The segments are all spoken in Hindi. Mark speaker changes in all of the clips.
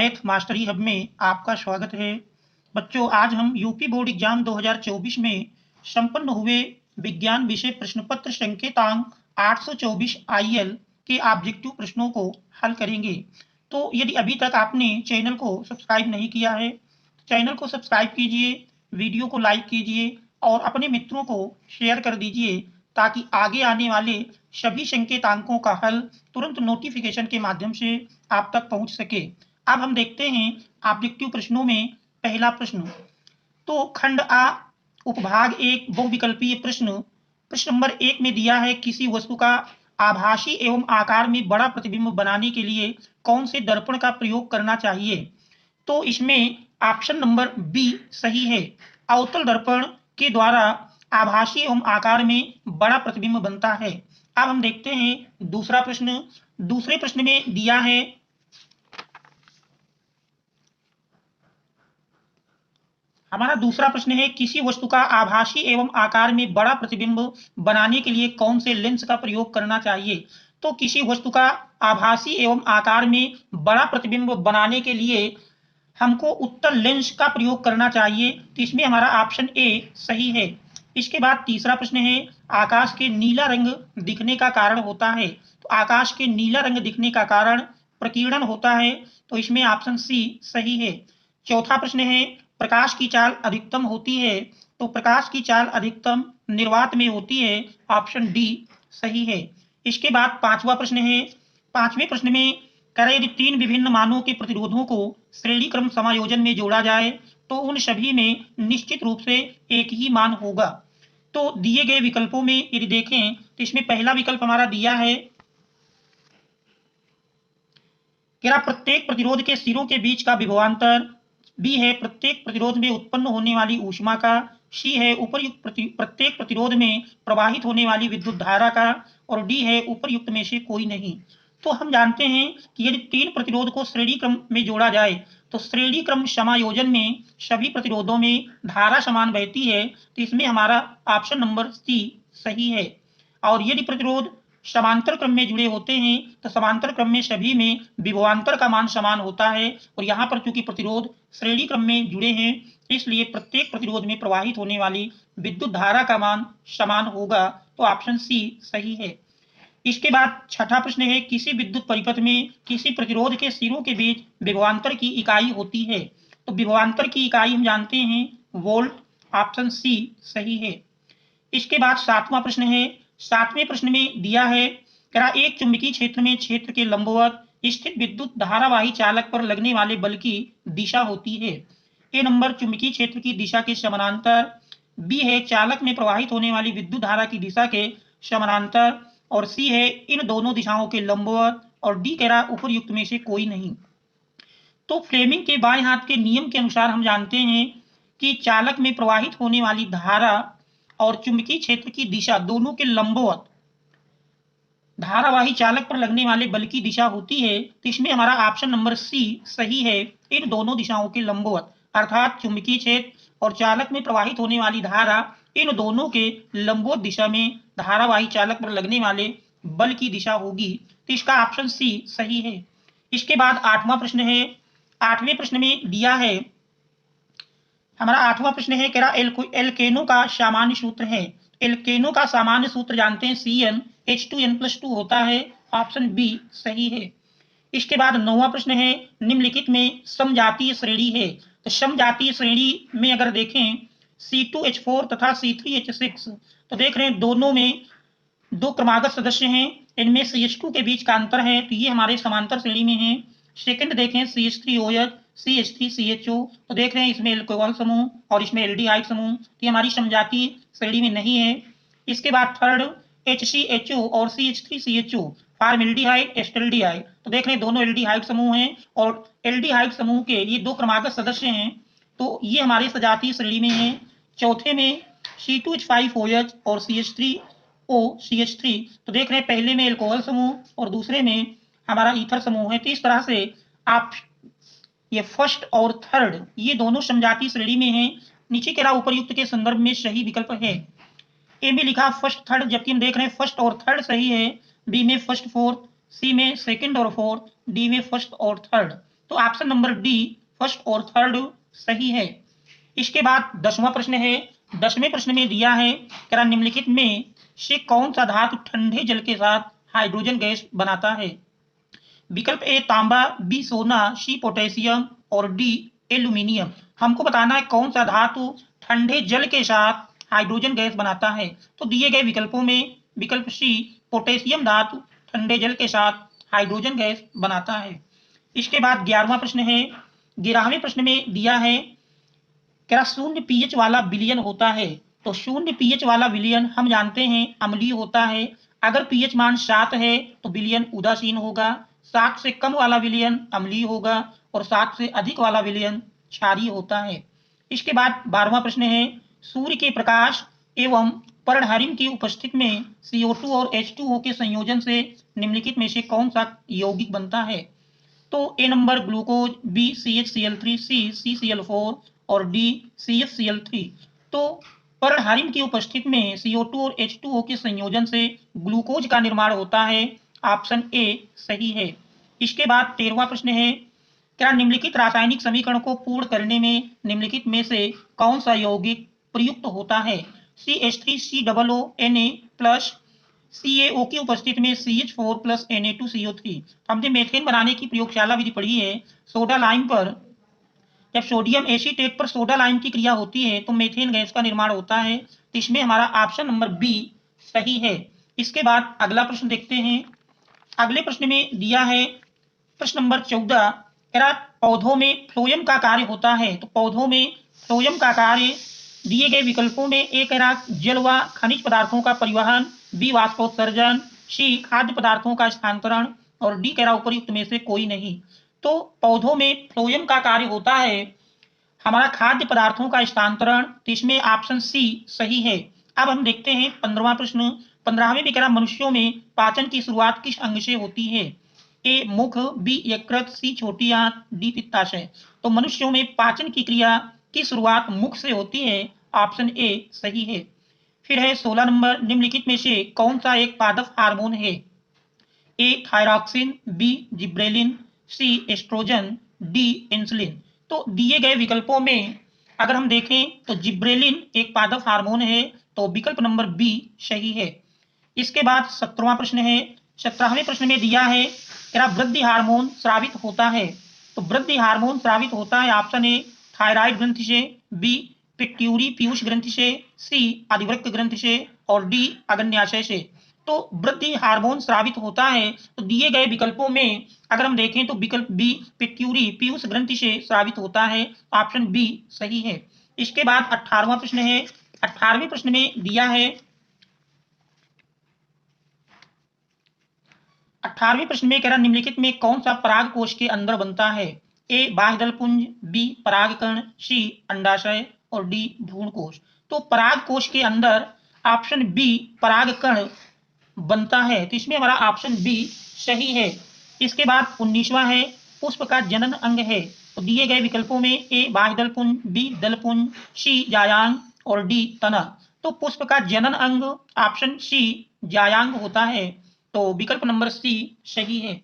Speaker 1: मैथ मास्टरी हब में आपका स्वागत है। बच्चों, आज हम यूपी बोर्ड एग्जाम 2024 में संपन्न हुए विज्ञान विषय प्रश्न पत्र संकेतांक 824 IL के ऑब्जेक्टिव प्रश्नों को हल करेंगे। तो यदि अभी तक आपने चैनल को सब्सक्राइब नहीं किया है तो चैनल को सब्सक्राइब कीजिए, वीडियो को लाइक कीजिए और अपने मित्रों को शेयर कर दीजिए ताकि आगे आने वाले सभी संकेतांकों का हल तुरंत नोटिफिकेशन के माध्यम से आप तक पहुंच सके। अब हम देखते हैं ऑब्जेक्टिव प्रश्नों में पहला प्रश्न। तो खंड आ उपभाग 1 बहुविकल्पीय प्रश्न नंबर 1 में दिया है, किसी वस्तु का आभासी एवं आकार में बड़ा प्रतिबिंब बनाने के लिए कौन से दर्पण का प्रयोग करना चाहिए। तो इसमें ऑप्शन नंबर बी सही है। अवतल दर्पण के द्वारा आभासी एवं आकार में बड़ा प्रतिबिंब बनता है। अब हम देखते हैं दूसरा प्रश्न। दूसरे प्रश्न में दिया है, हमारा दूसरा प्रश्न है, किसी वस्तु का आभासी एवं आकार में बड़ा प्रतिबिंब बनाने के लिए कौन से लेंस का प्रयोग करना चाहिए। तो किसी वस्तु का आभासी एवं आकार में बड़ा प्रतिबिंब बनाने के लिए हमको उत्तल लेंस का प्रयोग करना चाहिए। तो इसमें हमारा ऑप्शन ए सही है। इसके बाद तीसरा प्रश्न है, आकाश के नीला रंग दिखने का कारण होता है। तो आकाश के नीला रंग दिखने का कारण प्रकीर्णन होता है। तो इसमें ऑप्शन सी सही है। चौथा प्रश्न है, प्रकाश की चाल अधिकतम होती है। तो प्रकाश की चाल अधिकतम निर्वात में होती है। ऑप्शन डी सही है। इसके बाद पांचवा प्रश्न है। पांचवें प्रश्न में कह रहे, यदि 3 विभिन्न मानों के प्रतिरोधों को श्रेणी क्रम समायोजन में जोड़ा जाए तो उन सभी में निश्चित रूप से एक ही मान होगा। तो दिए गए विकल्पों में यदि देखें तो इसमें पहला विकल्प हमारा दिया है, क्या प्रत्येक प्रतिरोध के सिरों के बीच का विभवांतर। बी है, प्रत्येक प्रतिरोध में उत्पन्न होने वाली ऊष्मा का। सी है, उपर्युक्त प्रत्येक प्रतिरोध में प्रवाहित होने वाली विद्युत धारा का। और डी है, उपर्युक्त में से कोई नहीं। तो हम जानते हैं कि यदि 3 प्रतिरोध को श्रेणी क्रम में जोड़ा जाए तो श्रेणी क्रम समायोजन में सभी प्रतिरोधों में धारा समान बहती है। तो इसमें हमारा ऑप्शन नंबर सी सही है। और यदि प्रतिरोध समांतर क्रम में जुड़े होते हैं तो समांतर क्रम में सभी में विभवांतर का मान समान होता है। और यहाँ पर चूंकि प्रतिरोध श्रेणी क्रम में जुड़े हैं इसलिए प्रत्येक प्रतिरोध में प्रवाहित होने वाली विद्युत धारा का मान समान होगा। तो ऑप्शन सी सही है। इसके बाद छठा प्रश्न है, किसी विद्युत परिपथ में किसी प्रतिरोध के सिरों के बीच विभवांतर की इकाई होती है। तो विभवांतर की इकाई हम जानते हैं वोल्ट। ऑप्शन सी सही है। इसके बाद सातवां प्रश्न है। सातवें प्रश्न में दिया है, एक चुंबकीय क्षेत्र में क्षेत्र के लंबवत स्थित विद्युत धारावाही चालक पर लगने वाले बल की दिशा होती है। ए नंबर चुंबकीय क्षेत्र की दिशा के समानांतर। बी है, चालक में प्रवाहित होने वाली विद्युत धारा की दिशा के समानांतर। और सी है, इन दोनों दिशाओं के लंबवत। और डी कह रहा उपरयुक्त में से कोई नहीं। तो फ्लेमिंग के बाएं हाथ के नियम के अनुसार हम जानते हैं कि चालक में प्रवाहित होने वाली धारा और चुंबकीय क्षेत्र की दिशा दोनों के लंबवत धारावाही चालक पर लगने वाले बल की दिशा होती है। तो इसमें हमारा ऑप्शन नंबर सी सही है, इन दोनों दिशाओं के लंबवत। अर्थात चुंबकीय क्षेत्र और चालक में प्रवाहित होने वाली धारा इन दोनों के लंबवत दिशा में धारावाही चालक पर लगने वाले बल की दिशा होगी। तो इसका ऑप्शन सी सही है। इसके बाद आठवां प्रश्न है। आठवें प्रश्न में दिया है, हमारा आठवां प्रश्न है, कह रहा एल्केनो का सामान्य सूत्र है। एल्केनो का सामान्य सूत्र जानते हैं CnH2n+2 होता है। ऑप्शन बी सही है। इसके बाद नौवां प्रश्न है, निम्नलिखित में समजातीय श्रेणी है। तो समजातीय श्रेणी में अगर देखें C2H4 तथा C3H6 तो देख रहे हैं दोनों में 2 क्रमागत सदस्य हैं। इनमें CH2 के बीच का अंतर है तो ये हमारे समांतर श्रेणी में है। सेकंड देखें CH3OH CH3CHO तो देख रहे हैं इसमें एल्कोहल समूह और इसमें एल्डिहाइड समूह, ये हमारी समजातीय श्रेणी में नहीं है। इसके बाद थर्ड HCHO और CH3CHO फॉर्मल्डिहाइड एस्टल्डिहाइड तो देख रहे हैं दोनों एल्डिहाइड समूह हैं और एल्डिहाइड समूह के ये 2 क्रमागत सदस्य हैं तो ये हमारे सजातीय श्रेणी में है। चौथे में C2H5OH और CH3OCH3 तो देख रहे हैं पहले में एल्कोहल समूह और दूसरे में हमारा ईथर समूह है। तो इस तरह से आप ये फर्स्ट और थर्ड ये दोनों समजातीय श्रेणी में हैं। नीचे के उपर्युक्त के संदर्भ में सही विकल्प है। ए में लिखा फर्स्ट थर्ड, जबकि हम देख रहे हैं फर्स्ट और थर्ड सही है। बी में फर्स्ट फोर्थ, सी में सेकंड और फोर्थ, डी में फर्स्ट और थर्ड। तो ऑप्शन नंबर डी फर्स्ट और थर्ड सही है। इसके बाद 10वां प्रश्न है। 10वें प्रश्न में दिया है कि निम्नलिखित में से कौन सा धातु ठंडे जल के साथ हाइड्रोजन गैस बनाता है। विकल्प ए तांबा, बी सोना, सी पोटेशियम और डी एल्यूमिनियम। हमको बताना है कौन सा धातु ठंडे जल के साथ हाइड्रोजन गैस बनाता है। तो दिए गए विकल्पों में विकल्प सी पोटेशियम धातु ठंडे जल के साथ हाइड्रोजन गैस बनाता है। इसके बाद 11वां प्रश्न है। 11वें प्रश्न में दिया है क्या शून्य पीएच वाला विलयन होता है। तो शून्य पीएच वाला विलयन हम जानते हैं अम्लीय होता है। अगर पीएच मान 7 है तो विलयन उदासीन होगा। 7 से कम वाला विलयन अम्लीय होगा और 7 से अधिक वाला विलयन क्षारीय होता है। इसके बाद 12वां प्रश्न है। सूर्य के प्रकाश एवं पर्णहरिम की उपस्थिति में CO2 और H2O के संयोजन से निम्नलिखित में से कौन सा यौगिक बनता है। तो ए नंबर ग्लूकोज, बी CHCl3, सी CCl4 और डी CHCl3। तो पर्णहरिम की उपस्थिति में CO2 और H2O के संयोजन से ग्लूकोज का निर्माण होता है। ऑप्शन ए सही है। इसके बाद 13वां प्रश्न है। क्या निम्नलिखित रासायनिक समीकरण को पूर्ण करने में निम्नलिखित में से कौन सा यौगिक प्रयुक्त होता है। CH3COO Na+ CaO की उपस्थिति में CH4+ Na2CO3। हमने मेथेन बनाने की प्रयोगशाला विधि पढ़ी है। सोडा लाइम पर जब सोडियम एसीटेट पर सोडा लाइम की क्रिया होती है तो मेथेन गैस का निर्माण होता है। तो इसमें हमारा ऑप्शन नंबर बी सही है। इसके बाद अगला प्रश्न देखते हैं। अगले प्रश्न में दिया है प्रश्न नंबर 14। क्या पौधों में फ्लोएम का कार्य होता है। तो पौधों में फ्लोएम का कार्य दिए गए विकल्पों में एक जल व खनिज पदार्थों का परिवहन, बी वाष्पोत्सर्जन, सी खाद्य पदार्थों का स्थानांतरण और डी उपर्युक्त में से कोई नहीं। तो पौधों में फ्लोएम का कार्य होता है हमारा खाद्य पदार्थों का स्थानांतरण। तो इसमें ऑप्शन सी सही है। अब हम देखते हैं 15वां प्रश्न। 15वें में कह रहा मनुष्यों में पाचन की शुरुआत किस अंग से होती है। ए मुख, बी यकृत, सी छोटी आंत, डी पित्ताशय। तो मनुष्यों में पाचन की क्रिया की शुरुआत मुख से होती है। ऑप्शन ए सही है। फिर है 16 नंबर। निम्नलिखित में से कौन सा एक पादप हार्मोन है। ए थायरॉक्सिन, बी जिब्रेलिन, सी एस्ट्रोजन, डी इंसुलिन। तो दिए गए विकल्पों में अगर हम देखें तो जिब्रेलिन एक पादप हार्मोन है। तो विकल्प नंबर बी सही है। इसके बाद 17वां प्रश्न है। 17वें प्रश्न में दिया है क्या वृद्धि हार्मोन स्रावित होता है। तो वृद्धि हार्मोन स्रावित होता है ऑप्शन ए थायराइड ग्रंथि से, बी पिट्यूरी पीयूष ग्रंथि से, सी अधिवृक्क ग्रंथि से और डी अग्न्याशय से। तो वृद्धि हार्मोन स्रावित होता है। तो दिए गए विकल्पों में अगर हम देखें तो विकल्प बी पिट्यूरी पीयूष ग्रंथि से स्रावित होता है। ऑप्शन बी सही है। इसके बाद 18वां प्रश्न है। 18वें प्रश्न में दिया है 18वें प्रश्न में कह रहा निम्नलिखित में कौन सा पराग कोश के अंदर बनता है। ए बाह्यदल पुंज, बी परागकण, सी अंडाशय और डी भ्रूणकोश। तो पराग कोश के अंदर ऑप्शन बी परागकण बनता है। तो इसमें हमारा ऑप्शन बी सही है। इसके बाद 19वां है पुष्प का जनन अंग है। तो दिए गए विकल्पों में ए बाह्यदल पुंज, बी दलपुंज, सी जायांग और डी तना। तो पुष्प का जनन अंग ऑप्शन सी जायांग होता है। तो विकल्प नंबर सी सही है।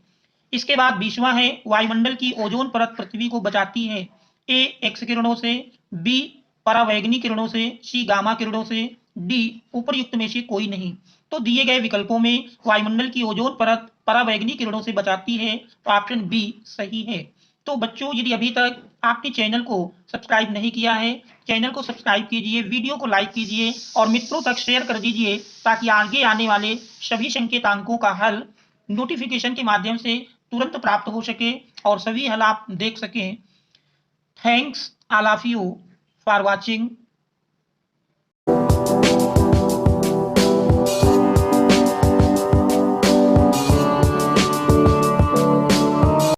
Speaker 1: इसके बाद 20वां है वायुमंडल की ओजोन परत पृथ्वी को बचाती है। ए एक्स किरणों से, बी परावैंगनी किरणों से, सी गामा किरणों से, डी उपर्युक्त में से कोई नहीं। तो दिए गए विकल्पों में वायुमंडल की ओजोन परत परावैंगनी किरणों से बचाती है। तो ऑप्शन बी सही है। तो बच्चों यदि अभी तक आपने चैनल को सब्सक्राइब नहीं किया है, चैनल को सब्सक्राइब कीजिए, वीडियो को लाइक कीजिए और मित्रों तक शेयर कर दीजिए ताकि आगे आने वाले सभी संकेतांकों का हल नोटिफिकेशन के माध्यम से तुरंत प्राप्त हो सके और सभी हल आप देख सकें। Thanks all of you for watching.